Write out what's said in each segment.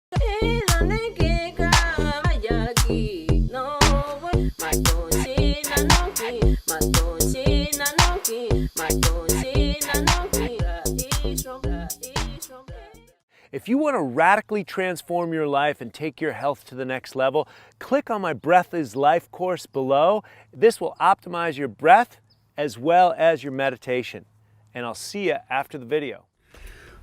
If you want to radically transform your life and take your health to the next level, click on my Breath is Life course below. This will optimize your breath as well as your meditation. And I'll see you after the video.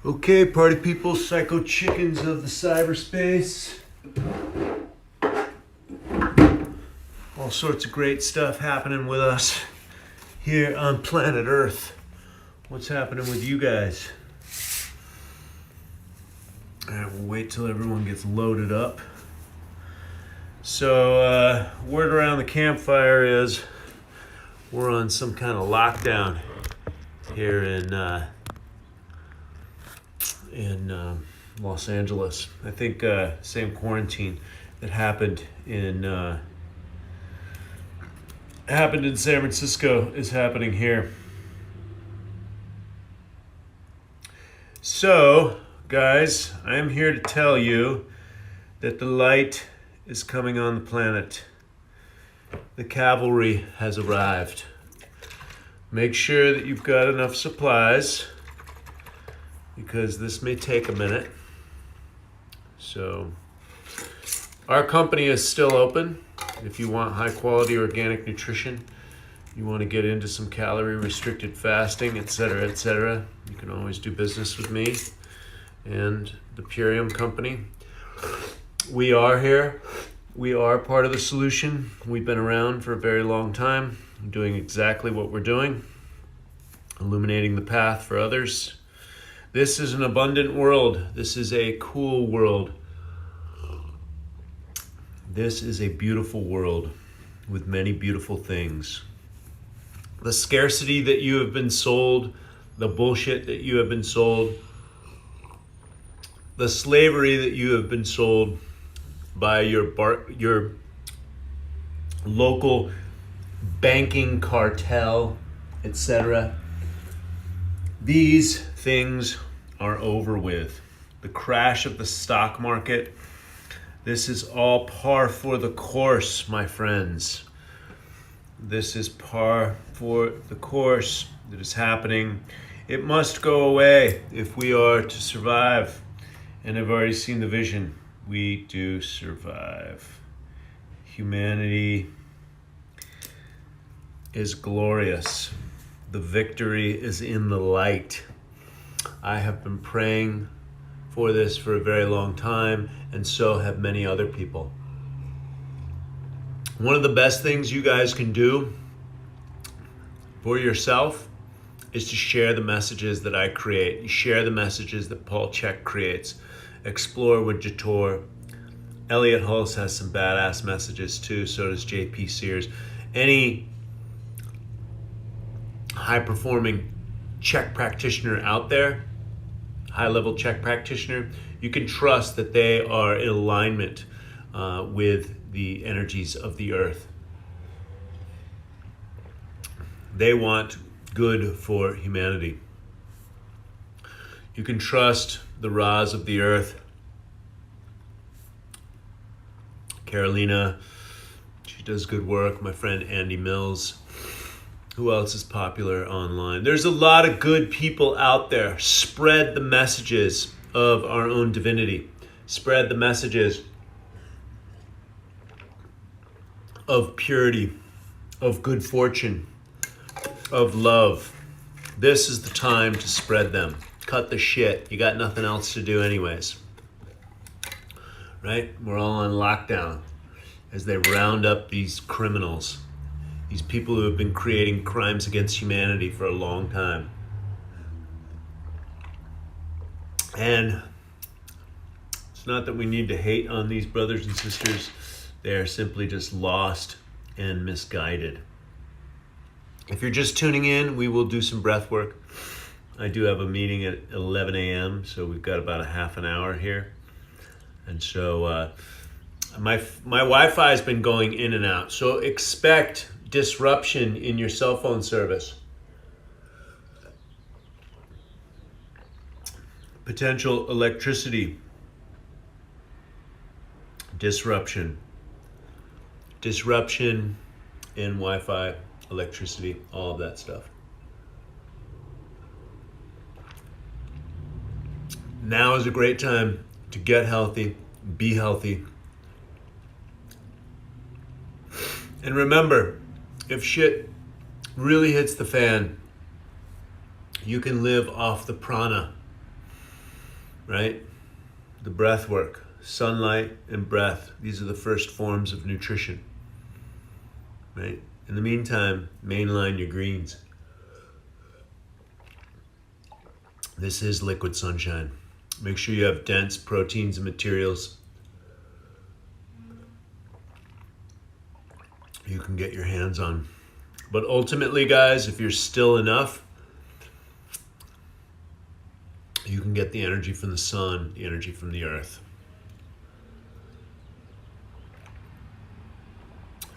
Okay, party people, psycho chickens of the cyberspace. All sorts of great stuff happening with us here on planet Earth. What's happening with you guys? All right, we'll wait till everyone gets loaded up. So, word around the campfire is we're on some kind of lockdown here in Los Angeles. I think same quarantine that happened in San Francisco is happening here. So, guys, I am here to tell you that the light is coming on the planet. The cavalry has arrived. Make sure that you've got enough supplies because this may take a minute. So, our company is still open. If you want high quality organic nutrition, you want to get into some calorie restricted fasting, etc., you can always do business with me and the Purium company. We are here. We are part of the solution. We've been around for a very long time, doing exactly what we're doing, illuminating the path for others. This is an abundant world. This is a cool world. This is a beautiful world with many beautiful things. The scarcity that you have been sold, the bullshit that you have been sold, the slavery that you have been sold by your local banking cartel, etc. These things are over with. The crash of the stock market, this is all par for the course, my friends. This is par for the course that is happening. It must go away if we are to survive. And I've already seen the vision. We do survive. Humanity is glorious. The victory is in the light. I have been praying for this for a very long time, and so have many other people. One of the best things you guys can do for yourself is to share the messages that I create. Share the messages that Paul Chek creates. Explore with Jator. Elliot Hulse has some badass messages too, so does JP Sears. Any high-performing Chek practitioner out there, high-level Chek practitioner, you can trust that they are in alignment with the energies of the earth. They want good for humanity. You can trust the Ras of the earth. Carolina, she does good work. My friend Andy Mills. Who else is popular online? There's a lot of good people out there. Spread the messages of our own divinity. Spread the messages of purity, of good fortune, of love. This is the time to spread them. Cut the shit. You got nothing else to do anyways. Right? We're all on lockdown as they round up these criminals. These people who have been creating crimes against humanity for a long time. And it's not that we need to hate on these brothers and sisters. They are simply just lost and misguided. If you're just tuning in, we will do some breath work. I do have a meeting at 11 a.m., so we've got about a half an hour here. And so my Wi-Fi has been going in and out. So expect disruption in your cell phone service. Potential electricity Disruption. Disruption in Wi-Fi, electricity, all of that stuff. Now is a great time to get healthy, be healthy. And remember, if shit really hits the fan, you can live off the prana, right? The breath work, sunlight and breath. These are the first forms of nutrition, right? In the meantime, mainline your greens. This is liquid sunshine. Make sure you have dense proteins and materials you can get your hands on. But ultimately, guys, if you're still enough, you can get the energy from the sun, the energy from the earth.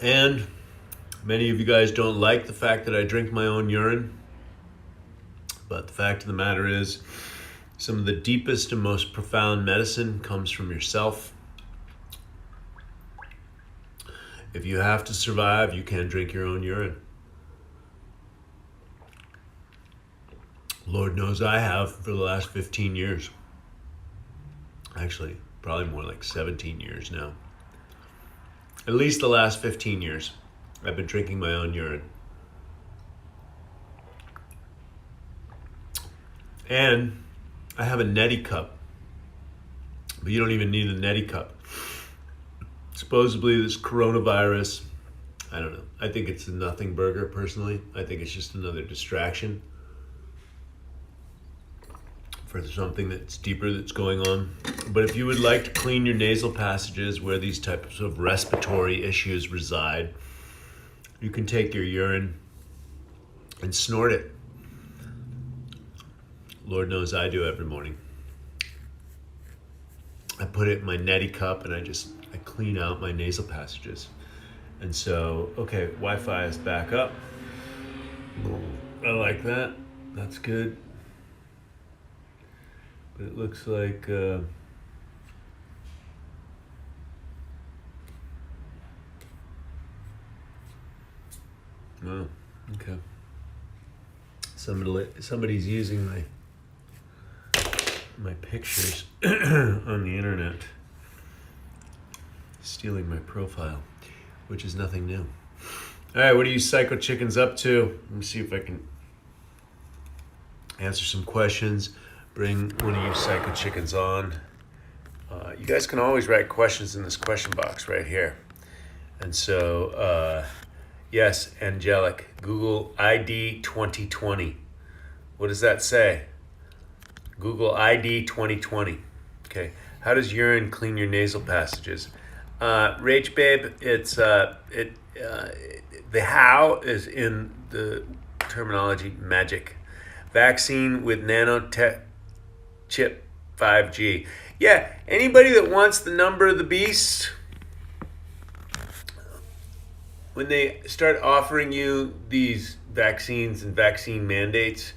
And many of you guys don't like the fact that I drink my own urine. But the fact of the matter is, some of the deepest and most profound medicine comes from yourself. If you have to survive, you can drink your own urine. Lord knows I have for the last 15 years. Actually, probably more like 17 years now. At least the last 15 years, I've been drinking my own urine. And I have a neti cup, but you don't even need a neti cup. Supposedly this coronavirus, I don't know. I think it's a nothing burger personally. I think it's just another distraction for something that's deeper that's going on. But if you would like to clean your nasal passages where these types of respiratory issues reside, you can take your urine and snort it. Lord knows I do every morning. I put it in my neti cup and I clean out my nasal passages. And so, okay, Wi-Fi is back up. I like that. That's good. But it looks like oh, okay. Somebody's using my pictures on the internet, stealing my profile, which is nothing new. All right, what are you psycho chickens up to? Let me see if I can answer some questions. Bring one of you psycho chickens on. You guys can always write questions in this question box right here. And so, yes, Angelic, Google ID 2020. What does that say? Google ID 2020. Okay. How does urine clean your nasal passages? Rach, babe, it's the how is in the terminology magic. Vaccine with nanotech chip 5G. Yeah, anybody that wants the number of the beast, when they start offering you these vaccines and vaccine mandates,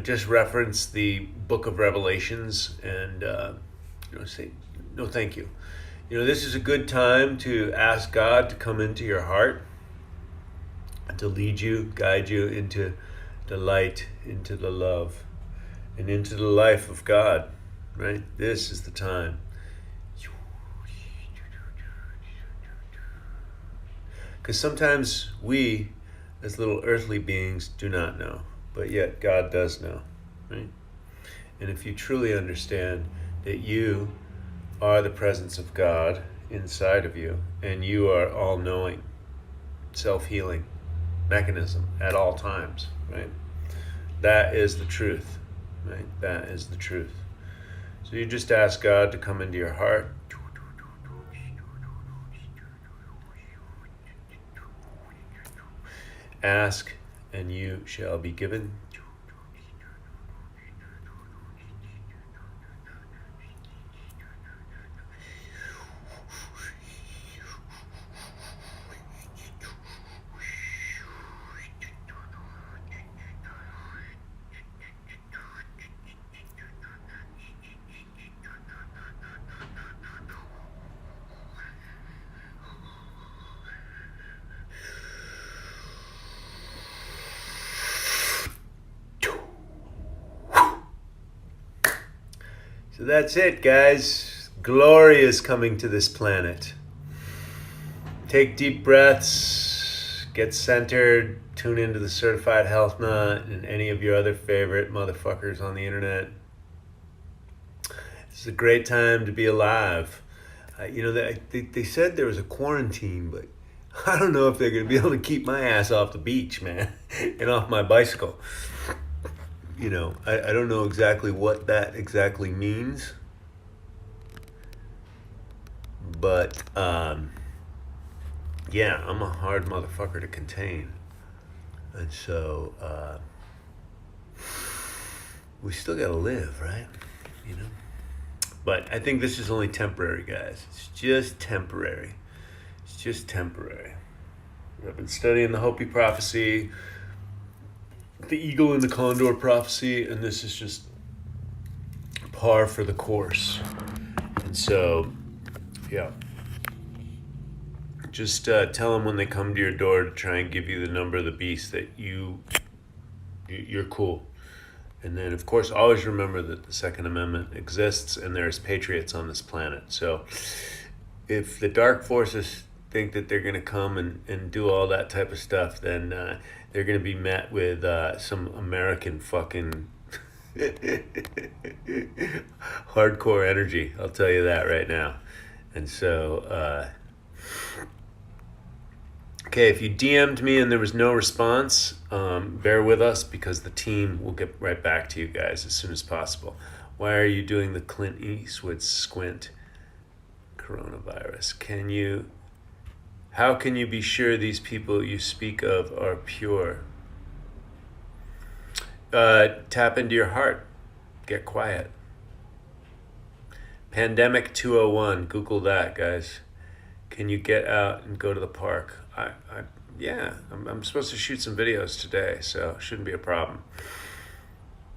just reference the book of Revelations and, say, no, thank you. This is a good time to ask God to come into your heart, to lead you, guide you into the light, into the love, and into the life of God, right? This is the time. Because sometimes we, as little earthly beings, do not know, but yet God does know, right? And if you truly understand that you are the presence of God inside of you, and you are all-knowing, self-healing mechanism at all times, right? That is the truth, right? That is the truth. So you just ask God to come into your heart. Ask, and you shall be given. So that's it, guys. Glory is coming to this planet. Take deep breaths, get centered, tune into the Certified Health Nut and any of your other favorite motherfuckers on the internet. It's a great time to be alive. They said there was a quarantine, but I don't know if they're going to be able to keep my ass off the beach, man, and off my bicycle. I don't know exactly what that exactly means, but yeah, I'm a hard motherfucker to contain. And so we still got to live, right? But I think this is only temporary, guys. It's just temporary. It's just temporary. I've been studying the Hopi prophecy, the eagle and the condor prophecy, and this is just par for the course. And so, yeah. Just tell them when they come to your door to try and give you the number of the beast that you're cool. And then, of course, always remember that the Second Amendment exists and there's patriots on this planet. So if the dark forces think that they're going to come and do all that type of stuff, then they're going to be met with some American fucking hardcore energy. I'll tell you that right now. And so, okay, if you DM'd me and there was no response, bear with us because the team will get right back to you guys as soon as possible. Why are you doing the Clint Eastwood squint? Coronavirus. How can you be sure these people you speak of are pure? Tap into your heart. Get quiet. Pandemic 201. Google that, guys. Can you get out and go to the park? I'm supposed to shoot some videos today, so it shouldn't be a problem.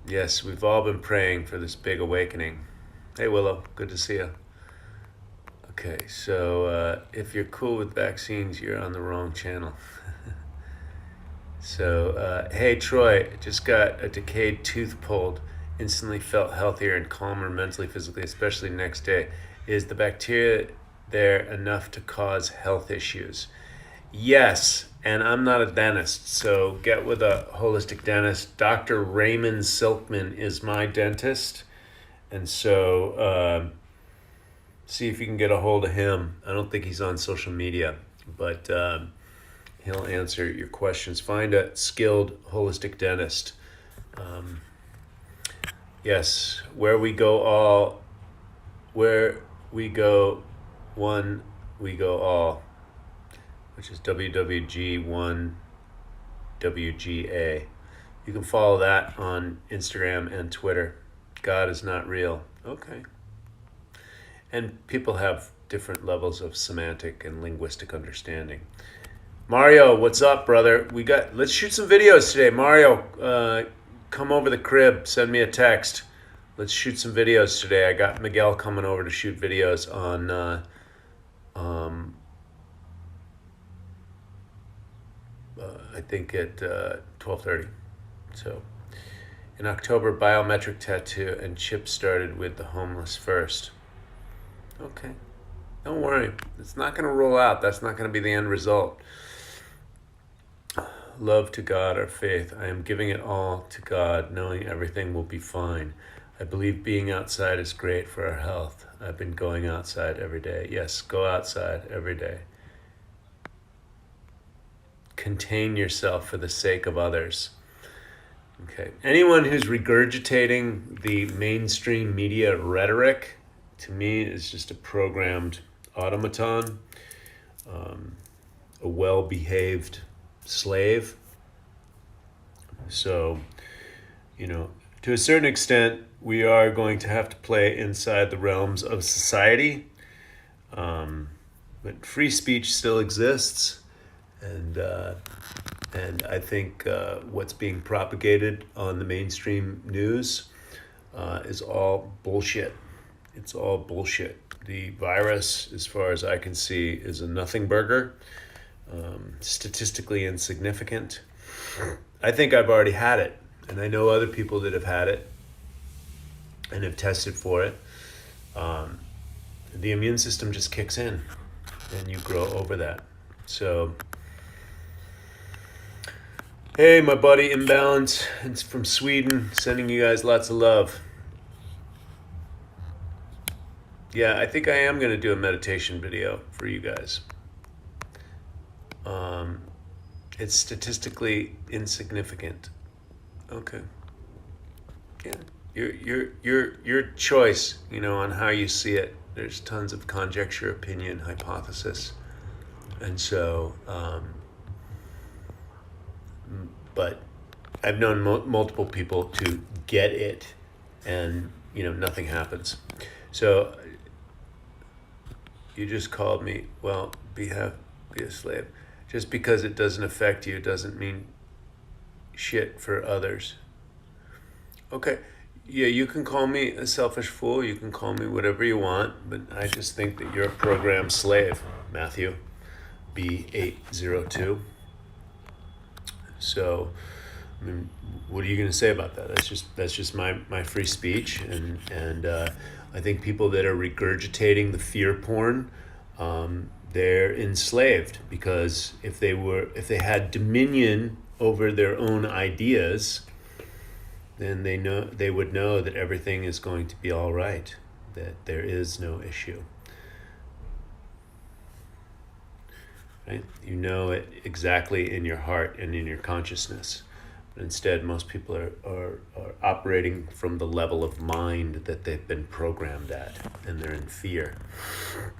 Yes, we've all been praying for this big awakening. Hey, Willow, good to see you. Okay, so if you're cool with vaccines, you're on the wrong channel. So, hey, Troy, just got a decayed tooth pulled. Instantly felt healthier and calmer mentally, physically, especially next day. Is the bacteria there enough to cause health issues? Yes, and I'm not a dentist, so get with a holistic dentist. Dr. Raymond Silkman is my dentist, and so see if you can get a hold of him. I don't think he's on social media, but he'll answer your questions. Find a skilled holistic dentist. Yes, where we go one, we go all, which is WWG1WGA. You can follow that on Instagram and Twitter. God is not real. Okay. And people have different levels of semantic and linguistic understanding. Mario, what's up, brother? Let's shoot some videos today. Mario, come over the crib, send me a text. Let's shoot some videos today. I got Miguel coming over to shoot videos on I think at 12:30. So in October, biometric tattoo and chip started with the homeless first. Okay. Don't worry. It's not going to roll out. That's not going to be the end result. Love to God, our faith. I am giving it all to God, knowing everything will be fine. I believe being outside is great for our health. I've been going outside every day. Yes, go outside every day. Contain yourself for the sake of others. Okay. Anyone who's regurgitating the mainstream media rhetoric, to me, is just a programmed automaton, a well-behaved slave. So, to a certain extent, we are going to have to play inside the realms of society. But free speech still exists. And I think what's being propagated on the mainstream news is all bullshit. It's all bullshit. The virus, as far as I can see, is a nothing burger, statistically insignificant. I think I've already had it, and I know other people that have had it and have tested for it. the immune system just kicks in and you grow over that. So, hey, my buddy Imbalance, it's from Sweden, sending you guys lots of love. Yeah, I think I am going to do a meditation video for you guys. It's statistically insignificant. Okay. Yeah. Your choice, on how you see it. There's tons of conjecture, opinion, hypothesis. And so, but I've known multiple people to get it and, nothing happens. So you just called me, well, be a slave. Just because it doesn't affect you doesn't mean shit for others. Okay. Yeah, you can call me a selfish fool. You can call me whatever you want, but I just think that you're a program slave, Matthew B802. So, I mean, what are you going to say about that? That's just my free speech, and I think people that are regurgitating the fear porn, they're enslaved, because if they had dominion over their own ideas, then they would know that everything is going to be all right, that there is no issue. Right? You know it exactly in your heart and in your consciousness. But instead, most people are operating from the level of mind that they've been programmed at, and they're in fear.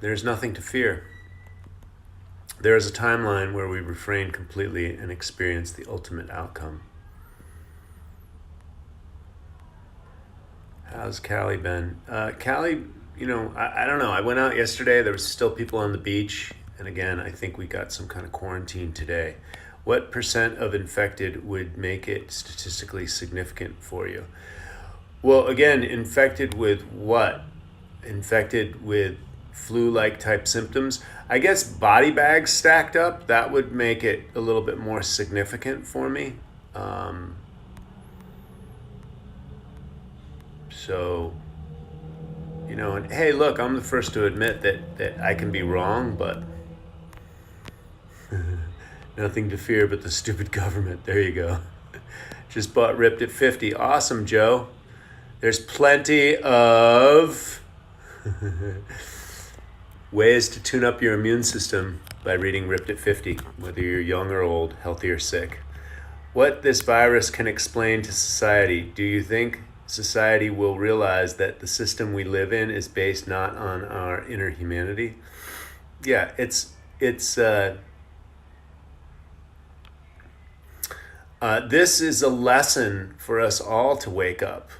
There's nothing to fear. There is a timeline where we refrain completely and experience the ultimate outcome. How's Callie been? Callie, I don't know. I went out yesterday. There was still people on the beach. And again, I think we got some kind of quarantine today. What % of infected would make it statistically significant for you? Well, again, infected with what? Infected with flu-like type symptoms. I guess body bags stacked up, that would make it a little bit more significant for me. So, and hey, look, I'm the first to admit that I can be wrong, but nothing to fear but the stupid government. There you go. Just bought Ripped at 50. Awesome, Joe. There's plenty of ways to tune up your immune system by reading Ripped at 50, whether you're young or old, healthy or sick. What this virus can explain to society. Do you think society will realize that the system we live in is based not on our inner humanity? Yeah, it's this is a lesson for us all to wake up.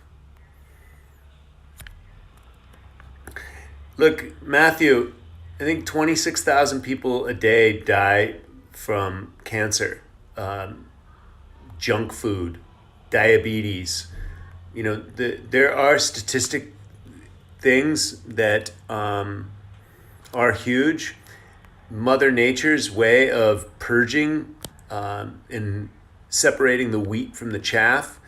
Look, Matthew, I think 26,000 people a day die from cancer, junk food, diabetes. There are statistic things that are huge. Mother Nature's way of purging and separating the wheat from the chaff,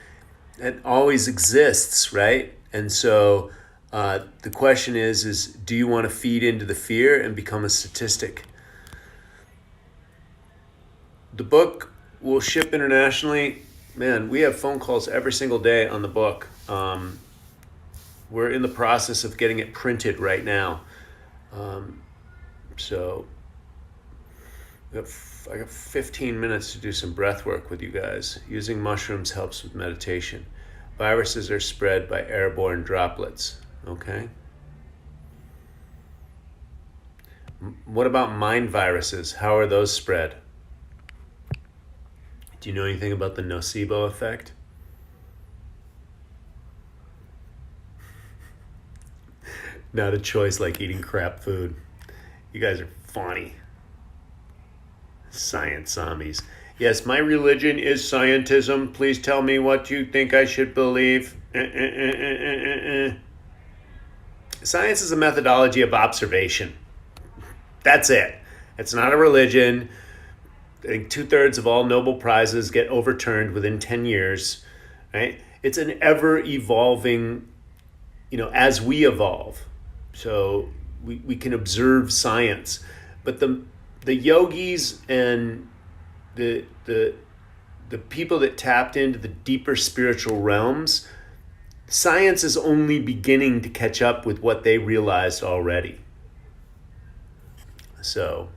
it always exists, right? And so the question is do you want to feed into the fear and become a statistic? The book will ship internationally. Man, we have phone calls every single day on the book. We're in the process of getting it printed right now. So I got 15 minutes to do some breath work with you guys. Using mushrooms helps with meditation. Viruses are spread by airborne droplets. Okay. What about mind viruses? How are those spread? Do you know anything about the nocebo effect? Not a choice like eating crap food. You guys are funny. Science zombies. Yes, my religion is scientism. Please tell me what you think I should believe. Science is a methodology of observation. That's it. It's not a religion. I think 2/3 of all Nobel Prizes get overturned within 10 years, right? It's an ever evolving, as we evolve, So we can observe science, but the yogis and the people that tapped into the deeper spiritual realms, science is only beginning to catch up with what they realized already. So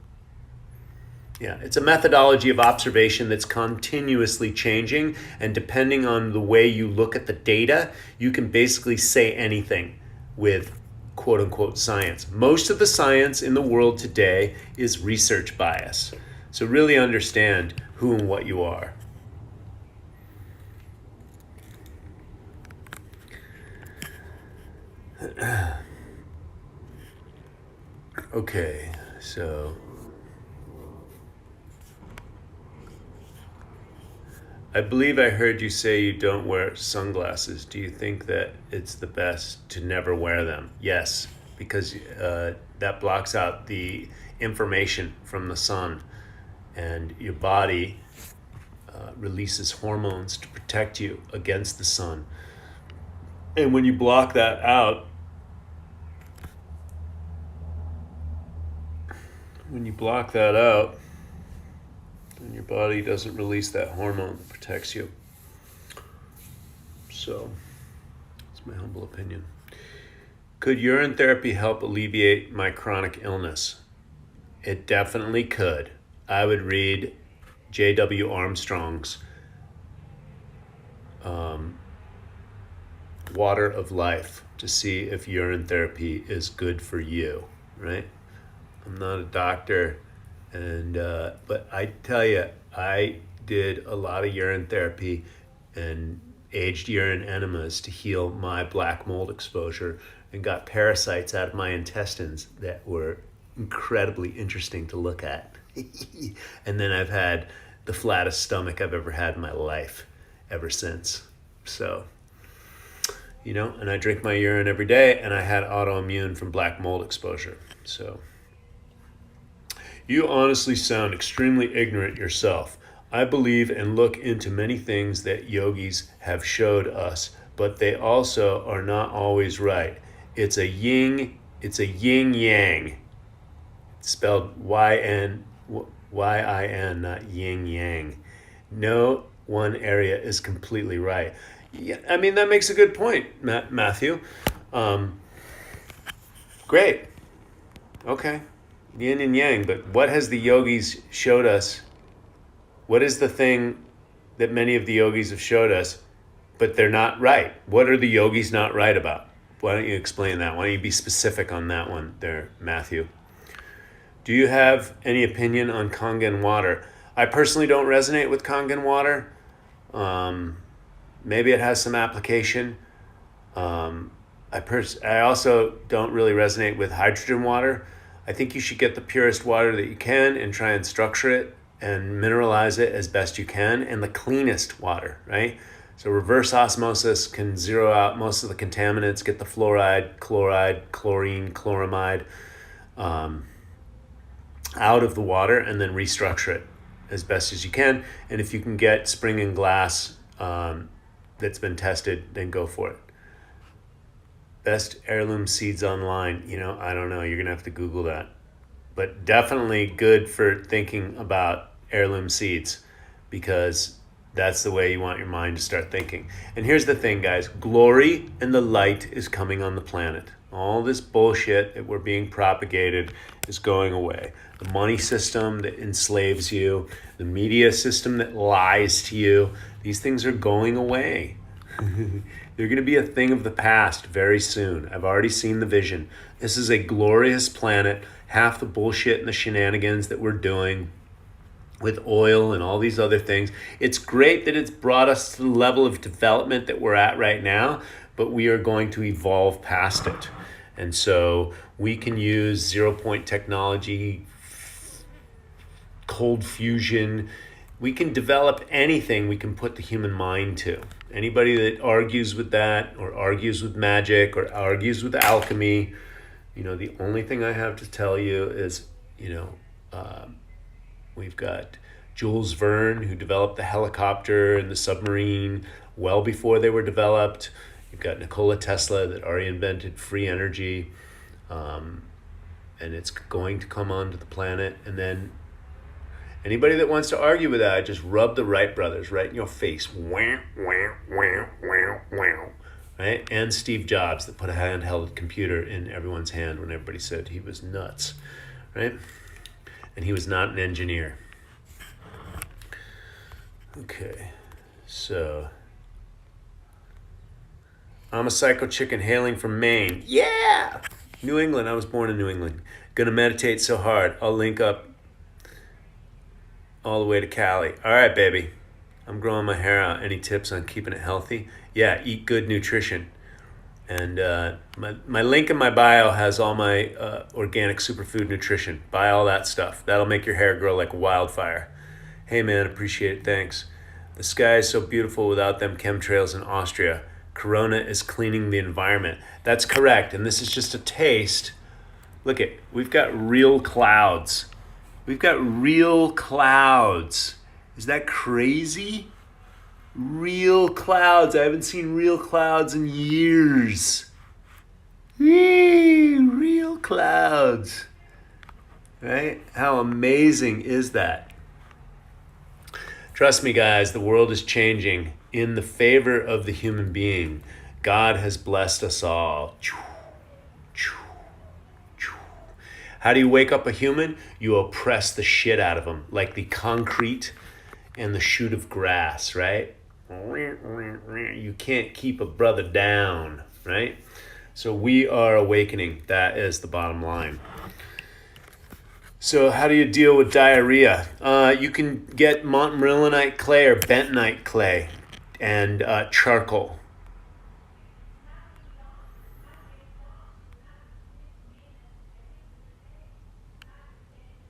yeah, it's a methodology of observation that's continuously changing, and depending on the way you look at the data, you can basically say anything with quote unquote science. Most of the science in the world today is research bias. So really understand who and what you are. Okay, so I believe I heard you say you don't wear sunglasses. Do you think that it's the best to never wear them? Yes, because that blocks out the information from the sun, and your body releases hormones to protect you against the sun. And when you block that out, then your body doesn't release that hormone that protects you. So, that's my humble opinion. Could urine therapy help alleviate my chronic illness? It definitely could. I would read J.W. Armstrong's Water of Life to see if urine therapy is good for you, right? I'm not a doctor, and but I tell you, I did a lot of urine therapy and aged urine enemas to heal my black mold exposure, and got parasites out of my intestines that were incredibly interesting to look at. And then I've had the flattest stomach I've ever had in my life ever since. So, and I drink my urine every day, and I had autoimmune from black mold exposure. So, you honestly sound extremely ignorant yourself. I believe and look into many things that yogis have showed us, but they also are not always right. It's a yin yang. It's spelled Y-N, not yin yang. No one area is completely right. Yeah, I mean, that makes a good point, Matthew. Great. Okay. Yin and yang, but what has the yogis showed us? What is the thing that many of the yogis have showed us, but they're not right? What are the yogis not right about? Why don't you explain that? Why don't you be specific on that one there, Matthew? Do you have any opinion on Kangen water? I personally don't resonate with Kangen water. Maybe it has some application. I also don't really resonate with hydrogen water. I think you should get the purest water that you can and try and structure it and mineralize it as best you can, and the cleanest water, right? So reverse osmosis can zero out most of the contaminants, get the fluoride, chloride, chlorine, chloramide out of the water, and then restructure it as best as you can. And if you can get spring and glass that's been tested, then go for it. Best heirloom seeds online. I don't know. You're going to have to Google that. But definitely good for thinking about heirloom seeds, because that's the way you want your mind to start thinking. And here's the thing, guys. Glory and the light is coming on the planet. All this bullshit that we're being propagated is going away. The money system that enslaves you, the media system that lies to you, these things are going away. They're going to be a thing of the past very soon. I've already seen the vision. This is a glorious planet. Half the bullshit and the shenanigans that we're doing with oil and all these other things. It's great that it's brought us to the level of development that we're at right now, but we are going to evolve past it. And so we can use 0 point technology, cold fusion. We can develop anything we can put the human mind to. Anybody that argues with that, or argues with magic, or argues with alchemy, the only thing I have to tell you is, we've got Jules Verne, who developed the helicopter and the submarine well before they were developed. You've got Nikola Tesla that already invented free energy. and it's going to come onto the planet. And then anybody that wants to argue with that, just rub the Wright brothers right in your face. Wah, wah, wah, wah, wah. Right? And Steve Jobs, that put a handheld computer in everyone's hand when everybody said he was nuts. Right? And he was not an engineer. Okay, so I'm a psycho chicken hailing from Maine. Yeah! New England. I was born in New England. Gonna meditate so hard. I'll link up all the way to Cali. All right, baby. I'm growing my hair out. Any tips on keeping it healthy? Yeah, eat good nutrition. And my link in my bio has all my organic superfood nutrition. Buy all that stuff. That'll make your hair grow like wildfire. Hey man, appreciate it, thanks. The sky is so beautiful without them chemtrails in Austria. Corona is cleaning the environment. That's correct, and this is just a taste. Look it, we've got real clouds. We've got real clouds. Is that crazy? Real clouds. I haven't seen real clouds in years. Real clouds. Right? How amazing is that? Trust me, guys, the world is changing in the favor of the human being. God has blessed us all. How do you wake up a human? You oppress the shit out of them, like the concrete and the shoot of grass, right? You can't keep a brother down, right? So we are awakening. That is the bottom line. So how do you deal with diarrhea? You can get montmorillonite clay or bentonite clay and charcoal.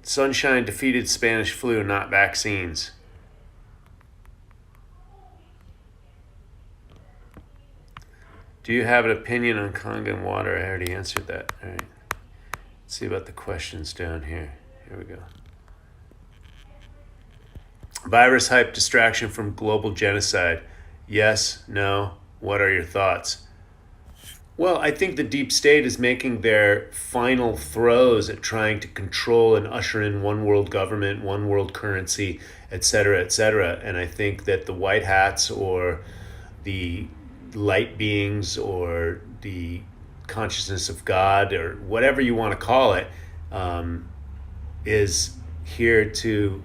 Sunshine defeated Spanish flu, not vaccines. Do you have an opinion on Kangen water? I already answered that. All right. Let's see about the questions down here. Here we go. Virus hype distraction from global genocide. Yes, no, what are your thoughts? Well, I think the deep state is making their final throes at trying to control and usher in one world government, one world currency, et cetera, et cetera. And I think that the white hats or the light beings or the consciousness of God or whatever you want to call it, is here to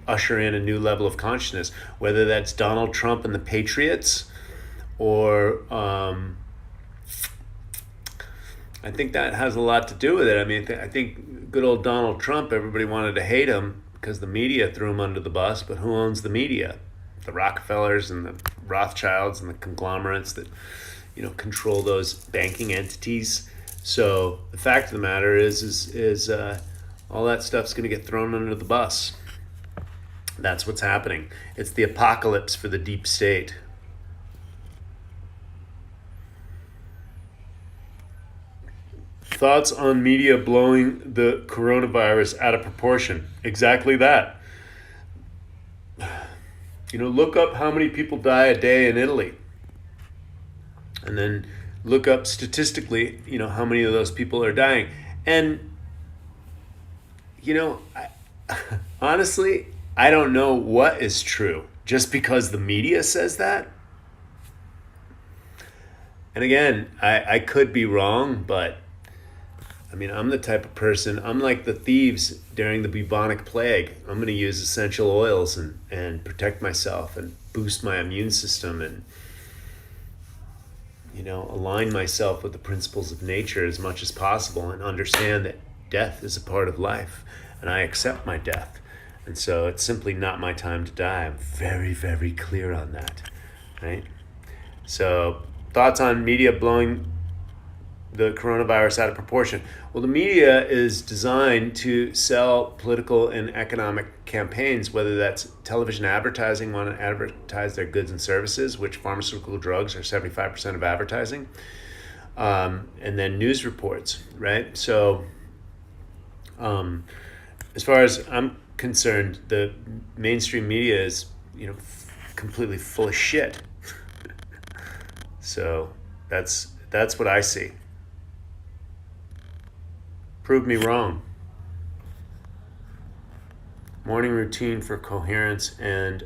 usher in a new level of consciousness, whether that's Donald Trump and the Patriots or I think that has a lot to do with it. I mean, I think good old Donald Trump, everybody wanted to hate him because the media threw him under the bus, but who owns the media? The Rockefellers and the Rothschilds and the conglomerates that, control those banking entities. So the fact of the matter is all that stuff's going to get thrown under the bus. That's what's happening. It's the apocalypse for the deep state. Thoughts on media blowing the coronavirus out of proportion? Exactly that. Look up how many people die a day in Italy. And then look up statistically, how many of those people are dying. And, honestly, I don't know what is true just because the media says that. And again, I could be wrong, but I'm the type of person, I'm like the thieves during the bubonic plague. I'm going to use essential oils and protect myself and boost my immune system and, align myself with the principles of nature as much as possible and understand that death is a part of life and I accept my death. And so it's simply not my time to die. I'm very, very clear on that, right? So thoughts on media blowing the coronavirus out of proportion. Well, the media is designed to sell political and economic campaigns, whether that's television advertising, want to advertise their goods and services, which pharmaceutical drugs are 75% of advertising, and then news reports, right? So as far as I'm concerned, the mainstream media is, completely full of shit. So that's what I see. Prove me wrong. Morning routine for coherence and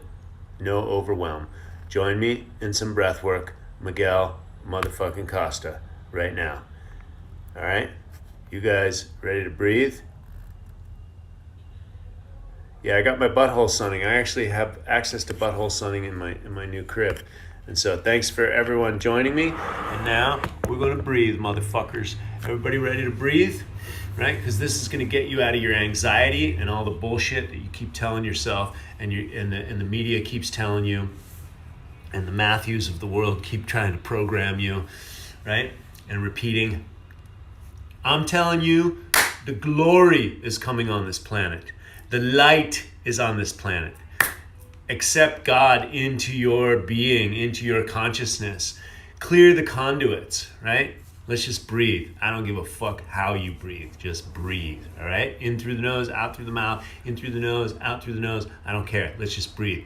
no overwhelm. Join me in some breath work, Miguel motherfucking Costa, right now. All right? You guys ready to breathe? Yeah, I got my butthole sunning. I actually have access to butthole sunning in my new crib. And so thanks for everyone joining me. And now we're going to breathe, motherfuckers. Everybody ready to breathe? Right? Because this is going to get you out of your anxiety and all the bullshit that you keep telling yourself and the media keeps telling you, and the Matthews of the world keep trying to program you, right? And repeating, I'm telling you, the glory is coming on this planet. The light is on this planet. Accept God into your being, into your consciousness. Clear the conduits, right? Let's just breathe. I don't give a fuck how you breathe. Just breathe, all right? In through the nose, out through the mouth, in through the nose, out through the nose. I don't care. Let's just breathe.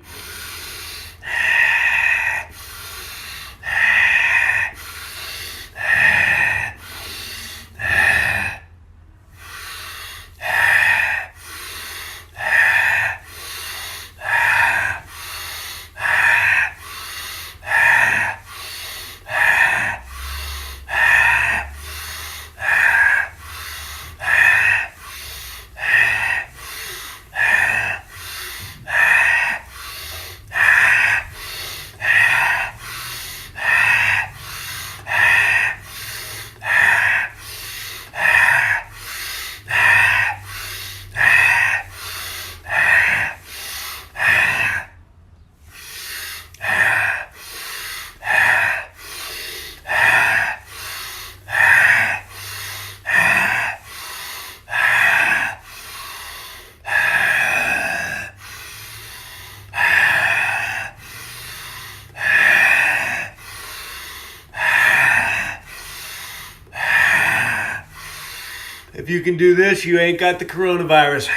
If you can do this, you ain't got the coronavirus.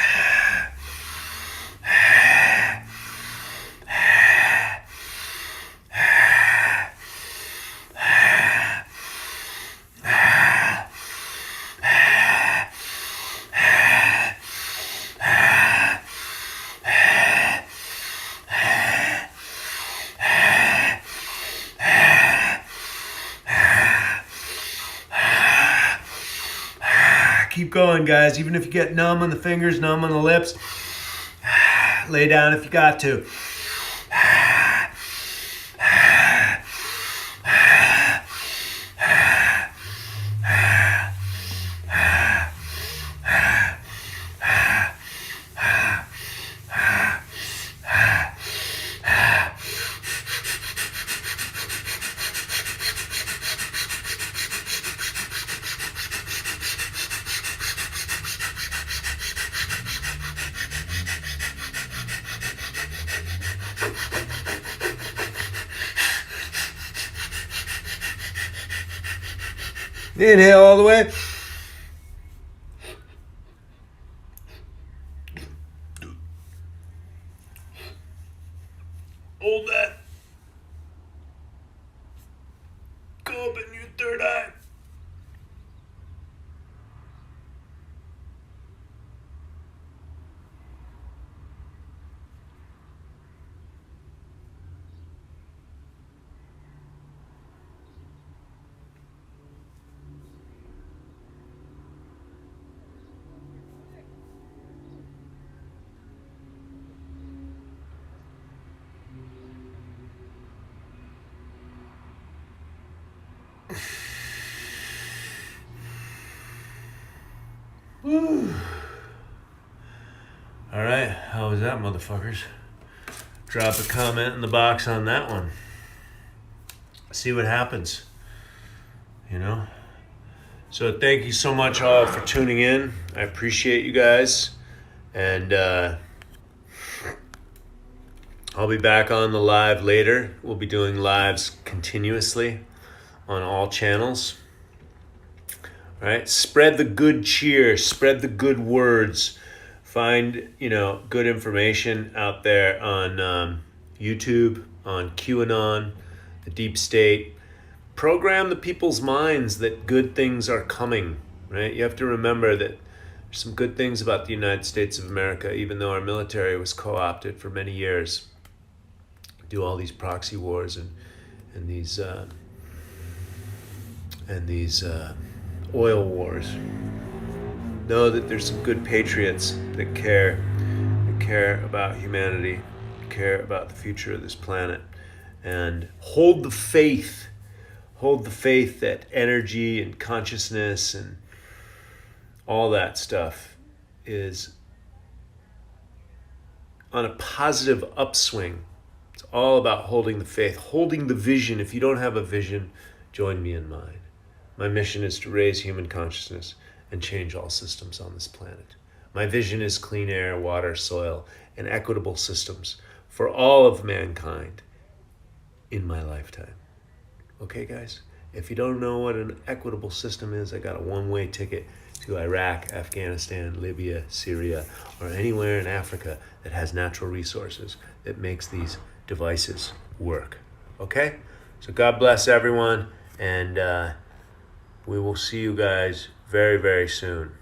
Keep going, guys. Even if you get numb on the fingers, numb on the lips, lay down if you got to. Inhale all the way. Hold that. Go open your third eye. Woo. All right, how was that, motherfuckers? Drop a comment in the box on that one. See what happens, you know? So thank you so much all for tuning in. I appreciate you guys. And I'll be back on the live later. We'll be doing lives continuously on all channels. All right, spread the good cheer, spread the good words. Find, good information out there on YouTube, on QAnon, the deep state. Program the people's minds that good things are coming. right? You have to remember that there's some good things about the United States of America, even though our military was co-opted for many years. Do all these proxy wars and these oil wars. Know that there's some good patriots that care about humanity, care about the future of this planet, and hold the faith that energy and consciousness and all that stuff is on a positive upswing. It's all about holding the faith, holding the vision. If you don't have a vision, join me in mine. My mission is to raise human consciousness and change all systems on this planet. My vision is clean air, water, soil, and equitable systems for all of mankind in my lifetime. Okay, guys? If you don't know what an equitable system is, I got a one-way ticket to Iraq, Afghanistan, Libya, Syria, or anywhere in Africa that has natural resources that makes these devices work. Okay? So God bless everyone, and we will see you guys very, very soon.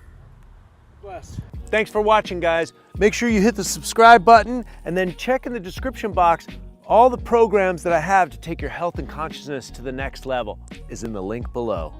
Bless. Thanks for watching, guys. Make sure you hit the subscribe button and then check in the description box. All the programs that I have to take your health and consciousness to the next level is in the link below.